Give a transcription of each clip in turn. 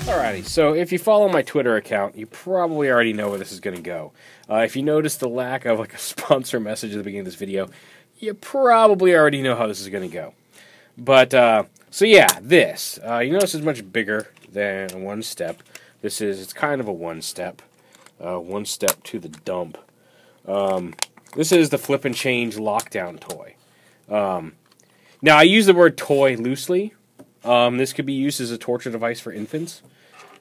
Alrighty, so if you follow my Twitter account, you probably already know where this is going to go. If you notice the lack of like a sponsor message at the beginning of this video, you probably already know how this is going to go. But, so yeah, this. You notice it's much bigger than one step. It's kind of a one step to the dump. This is the flip and change lockdown toy. Now, I use the word toy loosely. This could be used as a torture device for infants.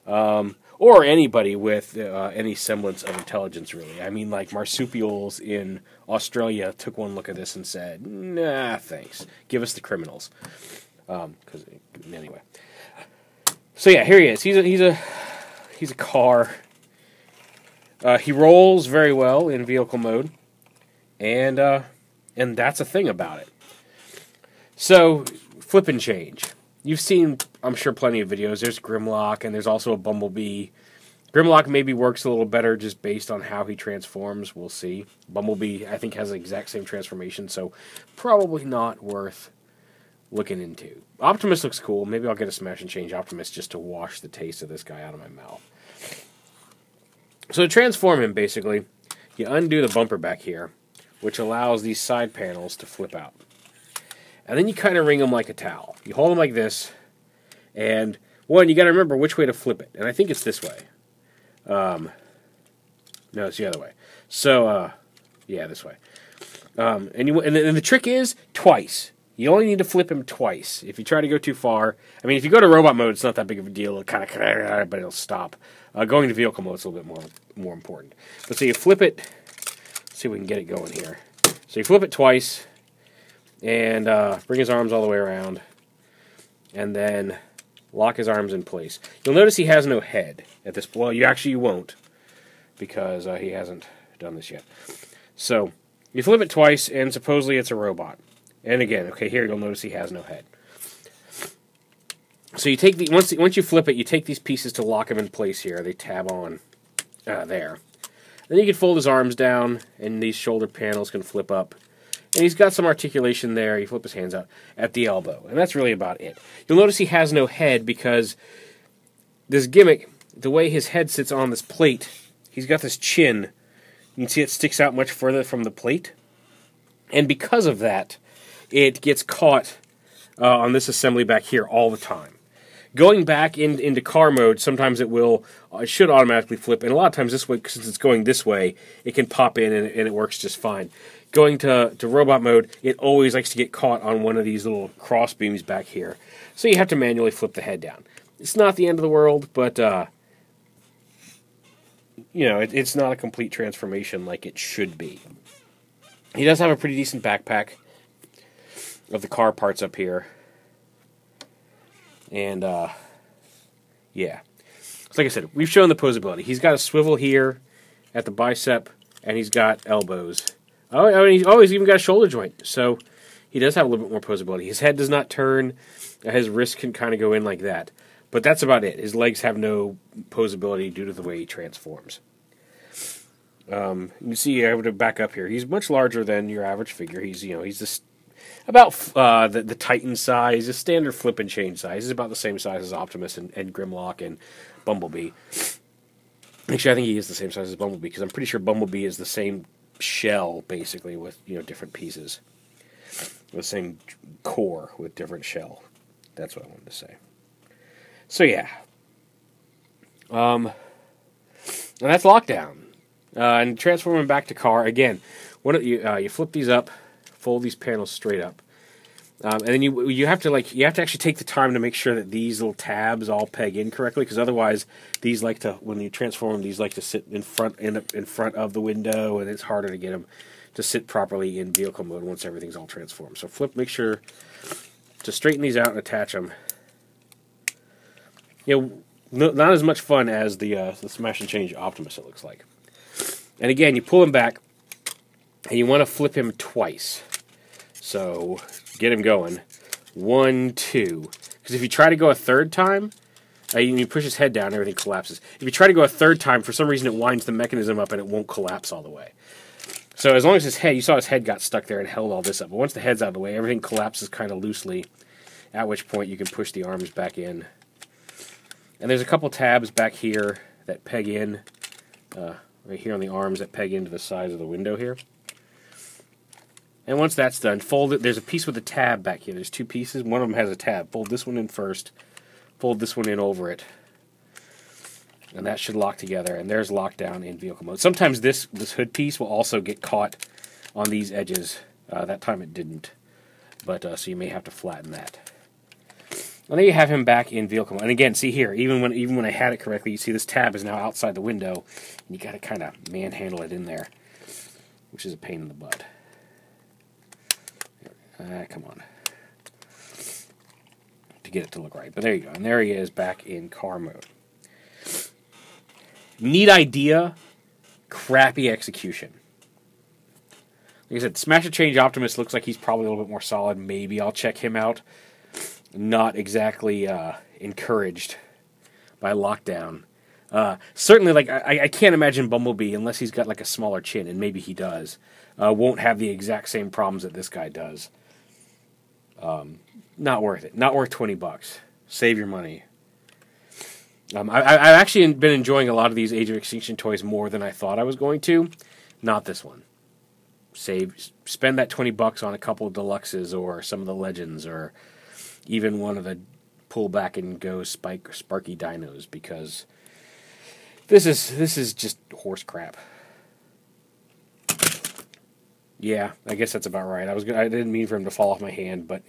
Or anybody with any semblance of intelligence, really. I mean, like marsupials in Australia took one look at this and said, "Nah, thanks. Give us the criminals." Anyway. So yeah, here he is. He's a car. He rolls very well in vehicle mode, and that's a thing about it. So, flip and change. You've seen, I'm sure, plenty of videos. There's Grimlock, and there's also a Bumblebee. Grimlock maybe works a little better just based on how he transforms. We'll see. Bumblebee, I think, has the exact same transformation, so probably not worth looking into. Optimus looks cool. Maybe I'll get a Smash and Change Optimus just to wash the taste of this guy out of my mouth. So to transform him, basically, you undo the bumper back here, which allows these side panels to flip out. And then you kind of wring them like a towel. You hold them like this, and one, you got to remember which way to flip it. And I think it's this way. No, it's the other way. So, yeah, this way. And the trick is twice. You only need to flip him twice. If you try to go too far, I mean, if you go to robot mode, it's not that big of a deal. It'll kind of, but it'll stop. Going to vehicle mode is a little bit more important. But so you flip it. Let's see if we can get it going here. So you flip it twice. And bring his arms all the way around, and then lock his arms in place. You'll notice he has no head at this point. Well, you won't, because he hasn't done this yet. So, you flip it twice, and supposedly it's a robot. And again, okay, here you'll notice he has no head. So you take once you flip it, you take these pieces to lock him in place here. They tab on there. Then you can fold his arms down, and these shoulder panels can flip up. And he's got some articulation there. You flip his hands out at the elbow. And that's really about it. You'll notice he has no head because this gimmick, the way his head sits on this plate, he's got this chin. You can see it sticks out much further from the plate. And because of that, it gets caught on this assembly back here all the time. Going back into car mode, sometimes it should automatically flip. And a lot of times this way, since it's going this way, it can pop in and it works just fine. Going to robot mode, it always likes to get caught on one of these little cross beams back here. So you have to manually flip the head down. It's not the end of the world, but, it's not a complete transformation like it should be. He does have a pretty decent backpack of the car parts up here. And, yeah. So like I said, we've shown the posability. He's got a swivel here at the bicep, and he's got elbows. He's even got a shoulder joint, so he does have a little bit more posability. His head does not turn. His wrist can kind of go in like that. But that's about it. His legs have no posability due to the way he transforms. You can see, I would back up here. He's much larger than your average figure. He's about the Titan size, a standard flip and change size. He's about the same size as Optimus and Grimlock and Bumblebee. Actually, I think he is the same size as Bumblebee, because I'm pretty sure Bumblebee is the same shell, basically, with different pieces. The same core with different shell. That's what I wanted to say. So yeah. And that's lockdown. And transforming back to car, again, you flip these up, fold these panels straight up. And then you have to actually take the time to make sure that these little tabs all peg in correctly, because otherwise these when you transform them, these like to sit in front of the window, and it's harder to get them to sit properly in vehicle mode once everything's all transformed. So make sure to straighten these out and attach them. Not as much fun as the Smash and Change Optimus, it looks like. And again, you pull him back, and you want to flip him twice. So get him going. 1, 2. Because if you try to go a third time, you push his head down, everything collapses. If you try to go a third time, for some reason it winds the mechanism up and it won't collapse all the way. So as long as you saw his head got stuck there and held all this up. But once the head's out of the way, everything collapses kind of loosely, at which point you can push the arms back in. And there's a couple tabs back here that peg in, right here on the arms that peg into the sides of the window here. And once that's done, fold it. There's a piece with a tab back here. There's two pieces. One of them has a tab. Fold this one in first. Fold this one in over it. And that should lock together. And there's lockdown in vehicle mode. Sometimes this hood piece will also get caught on these edges. That time it didn't. But so you may have to flatten that. And then you have him back in vehicle mode. And again, see here, even when I had it correctly, you see this tab is now outside the window. And you got to kind of manhandle it in there, which is a pain in the butt. Come on. To get it to look right. But there you go. And there he is back in car mode. Neat idea, crappy execution. Like I said, Smash and Change Optimus looks like he's probably a little bit more solid. Maybe I'll check him out. Not exactly encouraged by Lockdown. Certainly, like I can't imagine Bumblebee, unless he's got like a smaller chin, and maybe he does, won't have the exact same problems that this guy does. Not worth it. Not worth $20. Save your money. I've actually been enjoying a lot of these Age of Extinction toys more than I thought I was going to. Not this one. Spend that $20 on a couple of deluxes or some of the legends or even one of the pull back and go Sparky dinos, because this is just horse crap. Yeah, I guess that's about right. I didn't mean for him to fall off my hand, but